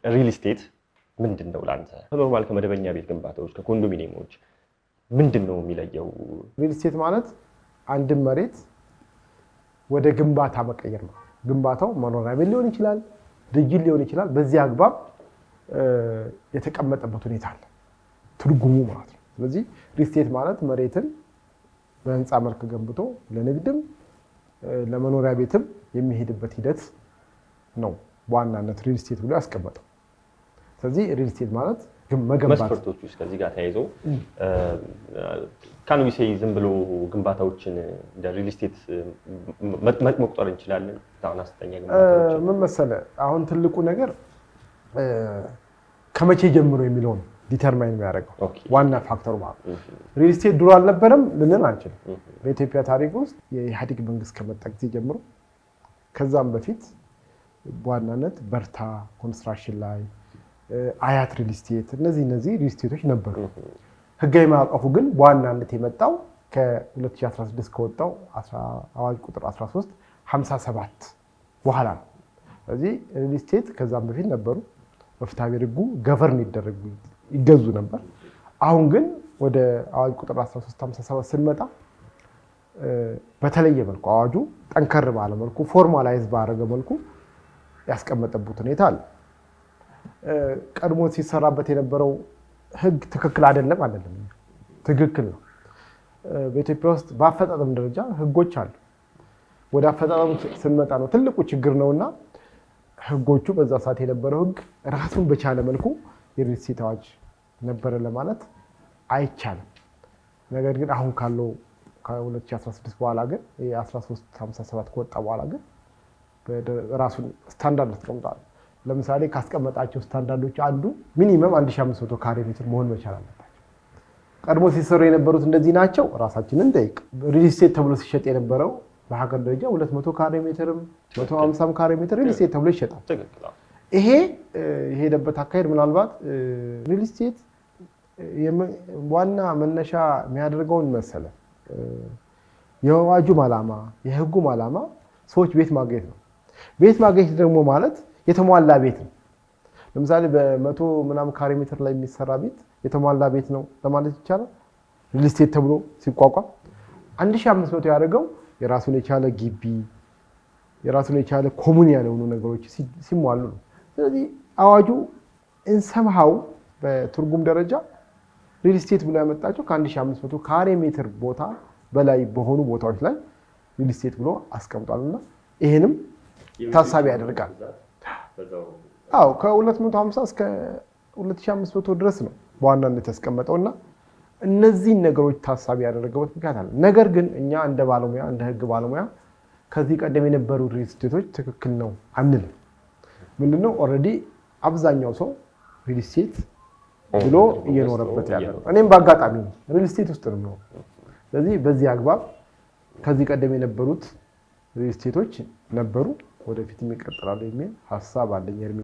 ሪል ስቴት ምንድነው ላንተ? ኖርማል ከመደበኛ ቤት ግንባታዎች ከኮንዶሚኒየሞች ምንድነው የሚለየው? ሪል ስቴት ማለት አንድ መሬት ወደ ግንባታ መቀየር ነው። ግንባታው መኖሪያ ቤት ሊሆን ይችላል፣ ድርጅት ሊሆን ይችላል። በዚህ አግባብ የተቀመጠበት ሁኔታ አለ ትርጉሙ ማለት ነው። ስለዚህ ሪል ስቴት ማለት መሬትን በህንፃ መልክ ገንብቶ ለንግድም ለመኖሪያ ቤትም የሚሄድበት ሂደት ነው በዋናነት ሪል ስቴት ብሎ ያስቀመጠው። ስለዚህ ሪል ስቴት ማለት መገንባት መስፈርቶች ውስጥ ከዚህ ጋር ተያይዞ ካን ዊ ሴይ ዝም ብሎ ግንባታዎችን እንደ ሪል ስቴት መቁጠር እንችላለን? ታውና አስተኛ ግንባታዎች ምን መሰለህ አሁን ትልቁ ነገር ከመቼ ጀምሮ የሚለው ነው ዲተርማይን የሚያደርገው ዋና ፋክተሩ ማለት ነው። ሪል ስቴት ድሮ አልነበረም ልንን አንችልም። በኢትዮጵያ ታሪክ ውስጥ የኢህአዴግ መንግስት ከመጣ ጊዜ ጀምሮ ከዛም በፊት በዋናነት በርታ ኮንስትራክሽን ላይ አያት ሪል ስቴት እነዚህ ሪል ስቴቶች ነበሩ። ህጋዊ ማዕቀፉ ግን በዋናነት የመጣው ከ2016 ከወጣው አዋጅ ቁጥር 1357 በኋላ ነው። ስለዚህ ሪል ስቴት ከዛም በፊት ነበሩ። በፍትሐብሔር ህጉ ገቨርን ይገዙ ነበር። አሁን ግን ወደ አዋጅ ቁጥር 1357 ስንመጣ በተለየ መልኩ አዋጁ ጠንከር ባለ መልኩ ፎርማላይዝ ባደረገ መልኩ ያስቀመጠበት ሁኔታ አለ። ቀድሞ ሲሰራበት የነበረው ህግ ትክክል አይደለም። ትክክል ነው። በኢትዮጵያ ውስጥ በአፈጻጸም ደረጃ ህጎች አሉ። ወደ አፈጻጸሙ ስንመጣ ነው ትልቁ ችግር ነውና ህጎቹ በዛ ሰዓት የነበረው ህግ ራሱን በቻለ መልኩ የሪል ስቴት አዋጅ ነበረ ለማለት አይቻልም። ነገር ግን አሁን ካለው ከ2016 በኋላ ግን የ1357 ከወጣ በኋላ ግን ራሱን ስታንዳርድ አስቀምጧል። ለምሳሌ ካስቀመጣቸው ስታንዳርዶች አንዱ ሚኒመም 1500 ካሬ ሜትር መሆን መቻል አለባቸው። ቀድሞ ሲሰሩ የነበሩት እንደዚህ ናቸው። ራሳችንን ጠይቅ። ሪል ስቴት ተብሎ ሲሸጥ የነበረው በሀገር ደረጃ 200 ካሬ ሜትርም 150 ካሬ ሜትር ሪል ስቴት ተብሎ ይሸጣል። ይሄ የሄደበት አካሄድ ምናልባት ሪል ስቴት ዋና መነሻ የሚያደርገውን መሰለ የአዋጁም ዓላማ የህጉም ዓላማ ሰዎች ቤት ማግኘት ነው። ቤት ማግኘት ደግሞ ማለት የተሟላ ቤት ነው። ለምሳሌ በ100 ምናምን ካሬ ሜትር ላይ የሚሰራ ቤት የተሟላ ቤት ነው ለማለት ይቻላል። ሪል ስቴት ተብሎ ሲቋቋም 1500 ያደርገው የራሱን የቻለ ግቢ የራሱን የቻለ ኮሙኒያል የሆኑ ነገሮች ሲሟሉ ነው። ስለዚህ አዋጁ እንሰምሃው በትርጉም ደረጃ ሪል ስቴት ብሎ ያመጣቸው ከ1500 ካሬ ሜትር ቦታ በላይ በሆኑ ቦታዎች ላይ ሪል ስቴት ብሎ አስቀምጧልና ይሄንም ታሳቢ ያደርጋል። አዎ ከ250 እስከ 2500 ድረስ ነው በዋናነት ያስቀመጠውና እነዚህን ነገሮች ታሳቢ ያደረገበት ምክንያት አለ። ነገር ግን እኛ እንደ ባለሙያ እንደ ህግ ባለሙያ ከዚህ ቀደም የነበሩ ሪል ስቴቶች ትክክል ነው አንልም። ምንድነው ኦልሬዲ አብዛኛው ሰው ሪል ስቴት ብሎ እየኖረበት ያለው እኔም በአጋጣሚ ሪል ስቴት ውስጥ ነው። ስለዚህ በዚህ አግባብ ከዚህ ቀደም የነበሩት ሪል ስቴቶች ነበሩ፣ ወደፊትም ይቀጥላሉ የሚል ሐሳብ አለኝ።